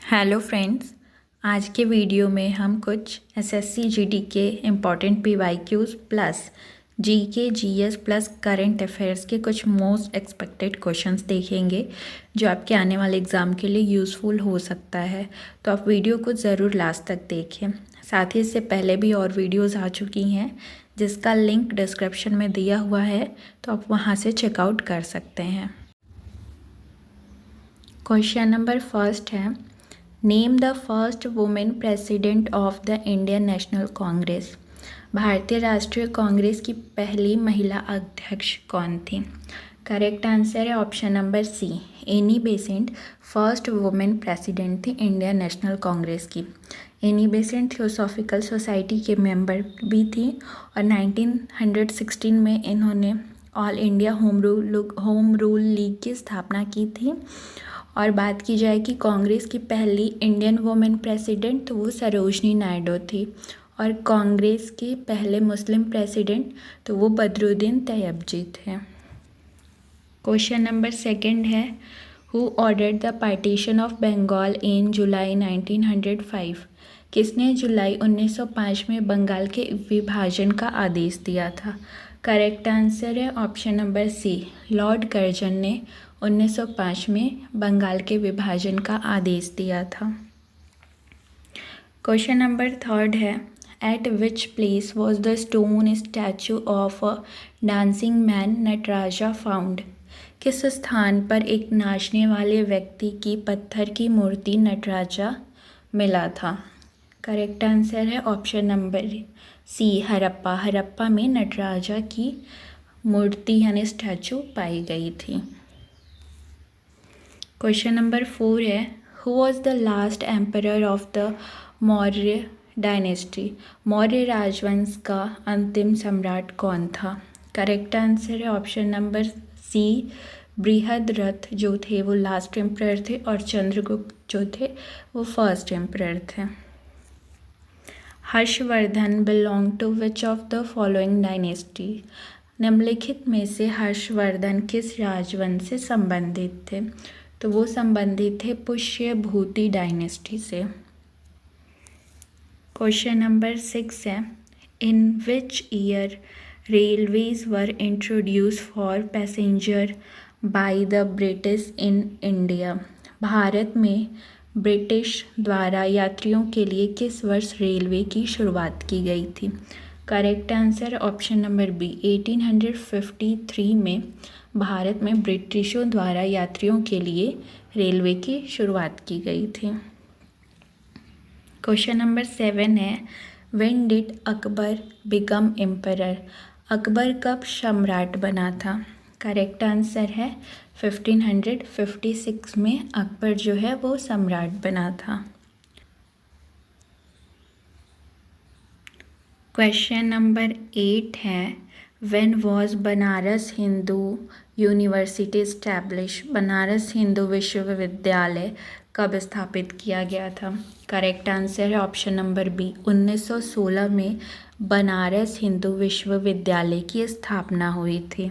Hello friends, आज के video में हम कुछ एसएससी जीडी के important PYQs plus GK GS plus current affairs के कुछ मोस्ट एक्सपेक्टेड क्वेश्चंस देखेंगे जो आपके आने वाले एग्ज़ाम के लिए यूज़फुल हो सकता है। तो आप वीडियो को ज़रूर लास्ट तक देखें। साथ ही इससे पहले भी और वीडियोज़ आ चुकी हैं जिसका लिंक डिस्क्रिप्शन में दिया हुआ है, तो आप वहाँ से चेकआउट कर सकते हैं। क्वेश्चन नंबर फर्स्ट है, name the first women president of the Indian National Congress. भारतीय राष्ट्रीय कांग्रेस की पहली महिला अध्यक्ष कौन थी? करेक्ट आंसर है option number C, Annie Besant first women president थी इंडियन नेशनल कांग्रेस की। एनी बेसेंट थियोसॉफिकल सोसाइटी के मेंबर भी थी और 1916 में इन्होंने All India Home Rule League की स्थापना की थी। और बात की जाए कि कांग्रेस की पहली इंडियन वुमेन प्रेसिडेंट तो वो सरोजनी नायडू थी, और कांग्रेस के पहले मुस्लिम प्रेसिडेंट तो वो बदरुद्दीन तैयबजी थे। क्वेश्चन नंबर सेकंड है, who ordered the partition of Bengal in July 1905। किसने जुलाई 1905 में बंगाल के विभाजन का आदेश दिया था? करेक्ट आंसर है option number C, lord Curzon ने 1905 में बंगाल के विभाजन का आदेश दिया था। क्वेश्चन नंबर थर्ड है, eight which place was the stone statue of a dancing man Nataraja found. किस स्थान पर एक नाचने वाले व्यक्ति की पत्थर की मूर्ति नटराजा मिला था? करेक्ट आंसर है option number C, Harappa. Harappa में नटराजा की मूर्ति यानी स्टैचू पाई गई थी। क्वेश्चन नंबर 4 है, who was the last emperor of the Maurya dynasty. Maurya राजवंश का अंतिम सम्राट कौन था? करेक्ट आंसर है ऑप्शन नंबर सी, बृहद्रथ जो थे वो लास्ट एम्परर थे और चंद्रगुप्त जो थे वो फर्स्ट एम्परर थे। Harshavardhana belong to which of the following dynasty. निम्नलिखित में से हर्षवर्धन किस राजवंश से संबंधित थे? तो वो संबंधित थे पुष्यभूति डायनेस्टी से। क्वेश्चन नंबर 6 है, in which year railways were introduce for passenger by the British in India. भारत में ब्रिटिश द्वारा यात्रियों के लिए किस वर्ष रेलवे की शुरुआत की गई थी? Correct answer option number B, 1853 में भारत में ब्रिटिशों द्वारा यात्रियों के लिए रेलवे की शुरुआत की गई थी। क्वेश्चन नंबर 7 है, when did Akbar become emperor. Akbar कब सम्राट बना था? करेक्ट आंसर है 1556 में अकबर जो है वो सम्राट बना था। क्वेश्चन नंबर 8 है, when was Banaras Hindu university establish. Banaras Hindu विश्वविद्यालय कब स्थापित किया गया था? करेक्ट आंसर है ऑप्शन नंबर बी, 1916 में बनारस हिंदू विश्वविद्यालय की स्थापना हुई थी।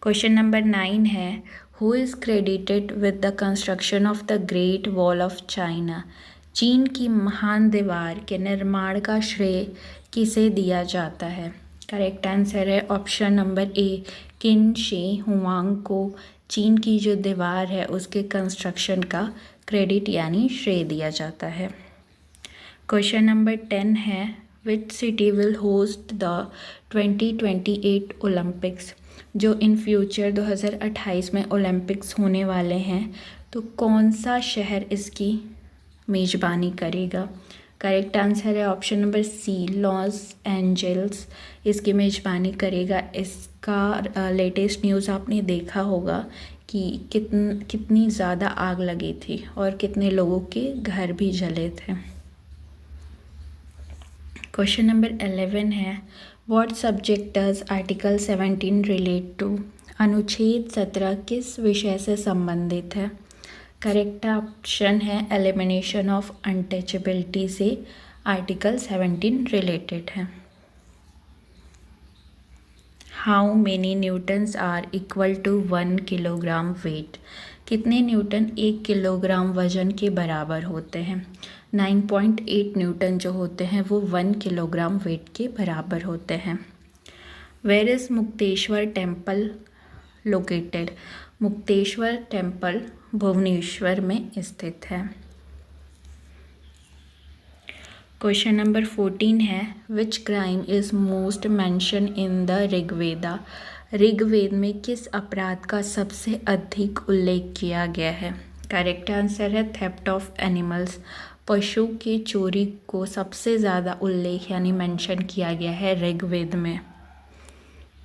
क्वेश्चन नंबर 9 है, who is credited with the construction of the great wall of China. चीन की महान दीवार के निर्माण का श्रेय किसे दिया जाता है? करेक्ट आंसर है ऑप्शन नंबर ए, किन शी हुआंग को चीन की जो दीवार है उसके कंस्ट्रक्शन का क्रेडिट यानी श्रेय दिया जाता है। क्वेश्चन नंबर 10 है, which city will host the 2028 Olympics. जो इन फ्यूचर 2028 में ओलंपिक्स होने वाले हैं तो कौन सा शहर इसकी मेज़बानी करेगा? करेक्ट आंसर है option number C, Los Angeles इसकी मेज़बानी करेगा। इसका लेटेस्ट न्यूज़ आपने देखा होगा कि कितनी ज़्यादा आग लगी थी और कितने लोगों के घर भी जले थे। क्वेश्चन नंबर 11 है, what subject does article 17 relate to. अनुच्छेद 17 किस विषय से संबंधित है? करेक्ट ऑप्शन है एलिमिनेशन ऑफ अनटचेबिलिटी से आर्टिकल 17 रिलेटेड है। How many newtons are equal to 1 kilogram weight. कितने न्यूटन 1 किलोग्राम वजन के बराबर होते हैं? 9.8 न्यूटन जो होते हैं वो 1 किलोग्राम वेट के बराबर होते हैं। Where is Mukteshwar temple located? Mukteshwar temple Bhubaneswar में स्थित है। क्वेश्चन नंबर 14 है, which crime is most mention in the Rigveda? Rigveda में किस अपराध का सबसे अधिक उल्लेख किया गया है? करेक्ट आंसर है थेफ्ट ऑफ एनिमल्स। पशु की चोरी को सबसे ज़्यादा उल्लेख यानी मेंशन किया गया है ऋग्वेद में।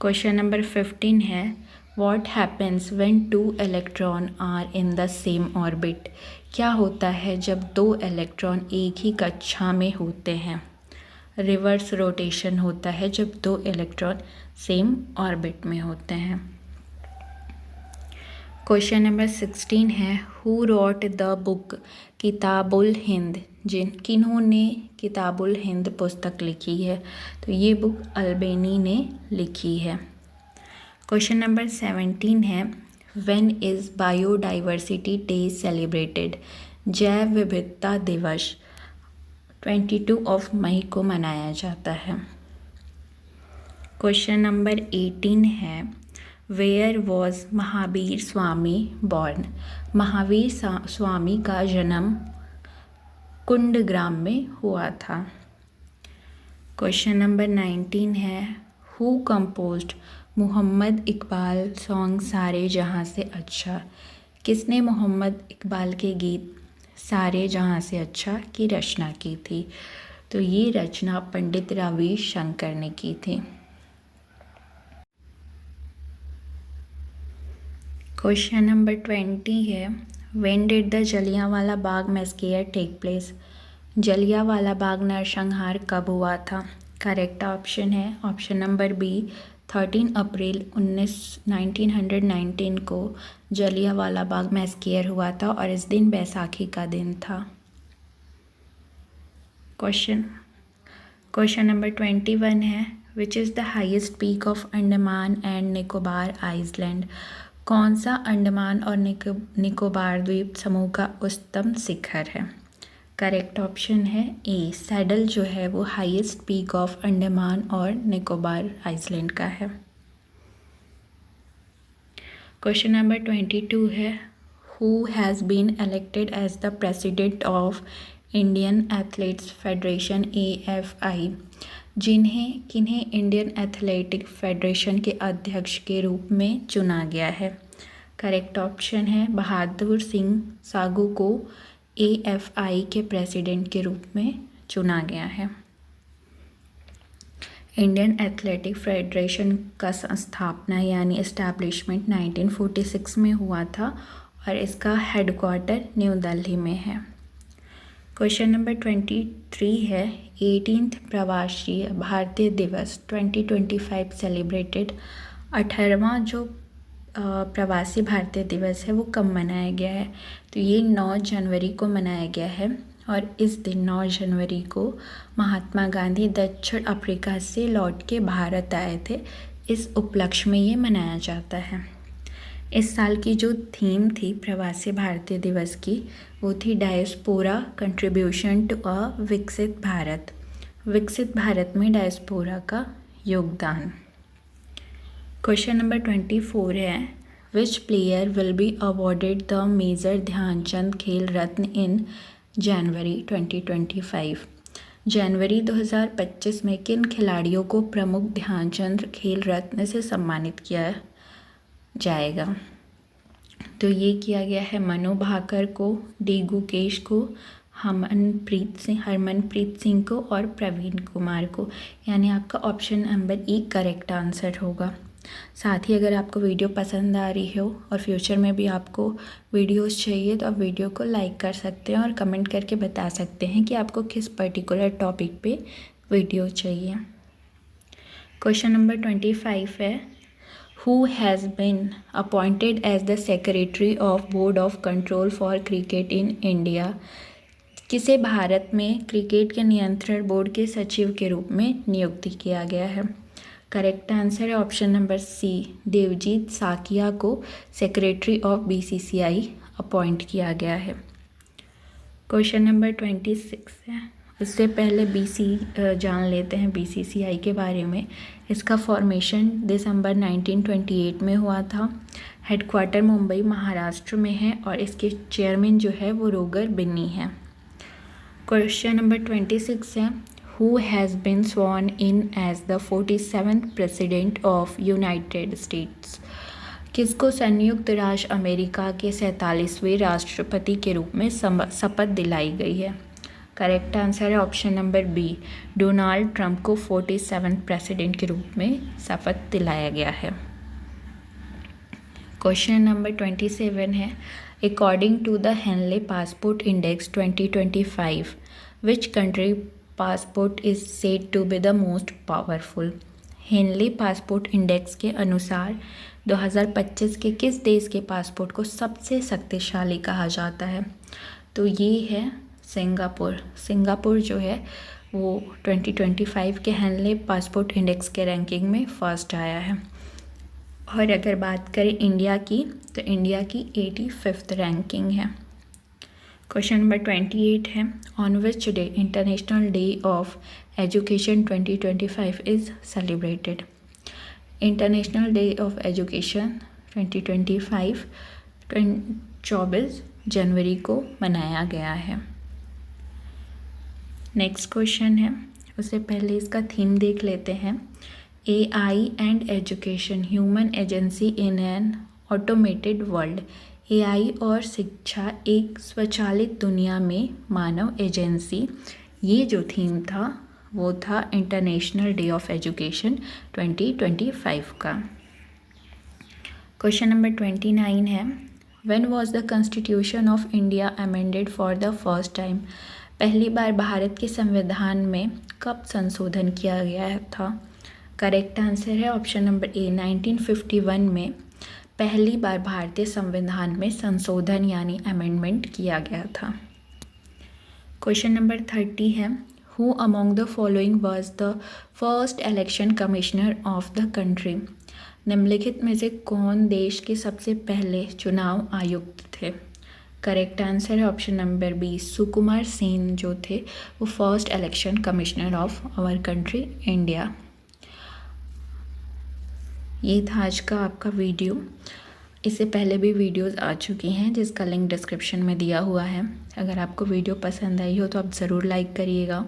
क्वेश्चन नंबर 15 है, what happens when 2 electron are in the same orbit? क्या होता है जब 2 इलेक्ट्रॉन एक ही कक्षा में होते हैं? रिवर्स रोटेशन होता है जब 2 इलेक्ट्रॉन सेम ऑर्बिट में होते हैं। क्वेश्चन नंबर 16 है, who wrote the book Kitabul Hind? किन्होंने किताबुल हिंद पुस्तक लिखी है? तो ये बुक अल्बेनी ने लिखी है। क्वेश्चन नंबर 17 है, when is biodiversity day celebrated? जैव विविधता दिवस 22 मई को मनाया जाता है। क्वेश्चन नंबर 18 है, where was Mahavir Swami born? Mahavir Swami का जन्म कुंडग्राम में हुआ था। क्वेश्चन नंबर 19 है, who composed Mohammad Iqbal song सारे जहाँ से अच्छा? किसने मोहम्मद इकबाल के गीत सारे जहाँ से अच्छा की रचना की थी? तो ये रचना पंडित रवि शंकर ने की थी। क्वेश्चन नंबर 20 है, when did the Jallianwala Bagh massacre take place? Jallianwala Bagh नरसंहार कब हुआ था? करेक्ट ऑप्शन है ऑप्शन नंबर बी, 13 अप्रैल 1919 को जलियांवाला बाग मैस्केयर हुआ था और इस दिन बैसाखी का दिन था। क्वेश्चन नंबर 21 है, which is the highest peak of Andaman and Nicobar island? कौन सा अंडमान और निकोबार द्वीप समूह का उच्चतम शिखर है? करेक्ट ऑप्शन है ए, सैडल जो है वो हाईएस्ट पीक ऑफ अंडमान और निकोबार आइसलैंड का है। क्वेश्चन नंबर 22 है, who has been elected as the president of Indian athletics federation AFI? किन्हें इंडियन एथलेटिक फेडरेशन के अध्यक्ष के रूप में चुना गया है? करेक्ट ऑप्शन है बहादुर सिंह सागू को AFI के प्रेसिडेंट के रूप में चुना गया है। इंडियन एथलेटिक फेडरेशन का स्थापना यानी इस्टेब्लिशमेंट 1946 में हुआ था और इसका हेडक्वार्टर न्यू दिल्ली में है। क्वेश्चन नंबर 23 है, 18th प्रवासी भारतीय दिवस 2025 सेलिब्रेटेड? 18वां जो प्रवासी भारतीय दिवस है वो कब मनाया गया है? तो ये 9 जनवरी को मनाया गया है और इस दिन 9 जनवरी को महात्मा गांधी दक्षिण अफ्रीका से लौट के भारत आए थे। इस उपलक्ष्य में ये मनाया जाता है। इस साल की जो थीम थी प्रवासी भारतीय दिवस की वो थी डायस्पोरा कंट्रीब्यूशन टू अ विकसित भारत। विकसित भारत में डायस्पोरा का योगदान। क्वेश्चन नंबर 24 है, which player will be awarded the major Dhyan Chand Khel Ratna इन जनवरी 2025? जनवरी 2025 में किन खिलाड़ियों को प्रमुख ध्यानचंद खेल रत्न से सम्मानित किया जाएगा? तो ये किया गया है मनु भाकर को, डी गुकेश को, हरमनप्रीत सिंह को और प्रवीण कुमार को, यानी आपका ऑप्शन नंबर ई करेक्ट आंसर होगा। साथ ही अगर आपको वीडियो पसंद आ रही हो और फ्यूचर में भी आपको वीडियोस चाहिए तो आप वीडियो को लाइक कर सकते हैं और कमेंट करके बता सकते हैं कि आपको किस पर्टिकुलर टॉपिक पे वीडियो चाहिए। क्वेश्चन नंबर 25 है, who has been appointed as the secretary of board of control for cricket in India? किसे भारत में क्रिकेट के नियंत्रण बोर्ड के सचिव के रूप में नियुक्त किया गया है? करेक्ट आंसर है option number C, Devajit Saikia को सेक्रेटरी ऑफ BCCI अपॉइंट किया गया है। क्वेश्चन नंबर 26 है, उससे पहले जान लेते हैं BCCI के बारे में। इसका फॉर्मेशन दिसंबर 1928 में हुआ था। हेडक्वार्टर मुंबई महाराष्ट्र में है और इसके चेयरमैन जो है वो रोगर बिन्नी है। क्वेश्चन नंबर 26 है, who has been sworn in as the 47th president of United States. किसको संयुक्त राष्ट्र अमेरिका के 47वें राष्ट्रपति के रूप में शपथ दिलाई गई है। करेक्ट आंसर है option number B, Donald Trump को 47th प्रेसिडेंट के रूप में शपथ दिलाया गया है। क्वेश्चन नंबर 27 है, according to the Henley passport index 2025 which country passport is said to be the most powerful. Henley passport index के अनुसार 2025 के किस देश के पासपोर्ट को सबसे शक्तिशाली कहा जाता है। तो ये है सिंगापुर। सिंगापुर जो है वो 2025 के हेनले पासपोर्ट इंडेक्स के रैंकिंग में फर्स्ट आया है। और अगर बात करें इंडिया की, तो इंडिया की 85th रैंकिंग है। क्वेश्चन नंबर 28 है, on which day international day of education 2025 is celebrated. International day of education 2025 24 जनवरी को मनाया गया है। नेक्स्ट क्वेश्चन है, उससे पहले इसका थीम देख लेते हैं। AI and education, human agency in an automated world. AI और शिक्षा एक स्वचालित दुनिया में मानव एजेंसी, ये जो थीम था वो था इंटरनेशनल डे ऑफ एजुकेशन 2025 का। क्वेश्चन नंबर 29 है, when was the constitution of India amended for the first time. पहली बार भारत के संविधान में कब संशोधन किया गया था। करेक्ट आंसर है ऑप्शन नंबर ए, 1951 में पहली बार भारतीय संविधान में संशोधन यानी अमेंडमेंट किया गया था। क्वेश्चन नंबर 30 है, who among the following was the first election commissioner of the country. निम्नलिखित में से कौन देश के सबसे पहले चुनाव आयुक्त थे। करेक्ट आंसर है option number B, Sukumar Sen जो थे वो first election commissioner of our country India. ये था आज का आपका वीडियो। इससे पहले भी वीडियोस आ चुकी हैं जिसका लिंक डिस्क्रिप्शन में दिया हुआ है। अगर आपको वीडियो पसंद आई हो तो आप ज़रूर लाइक करिएगा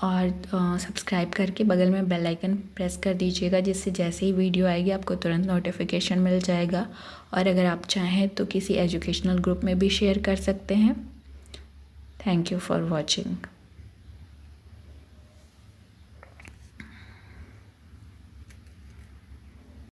और सब्सक्राइब करके बगल में बेल आइकन प्रेस कर दीजिएगा, जिससे जैसे ही वीडियो आएगी आपको तुरंत नोटिफिकेशन मिल जाएगा। और अगर आप चाहें तो किसी एजुकेशनल ग्रुप में भी शेयर कर सकते हैं। Thank you for watching.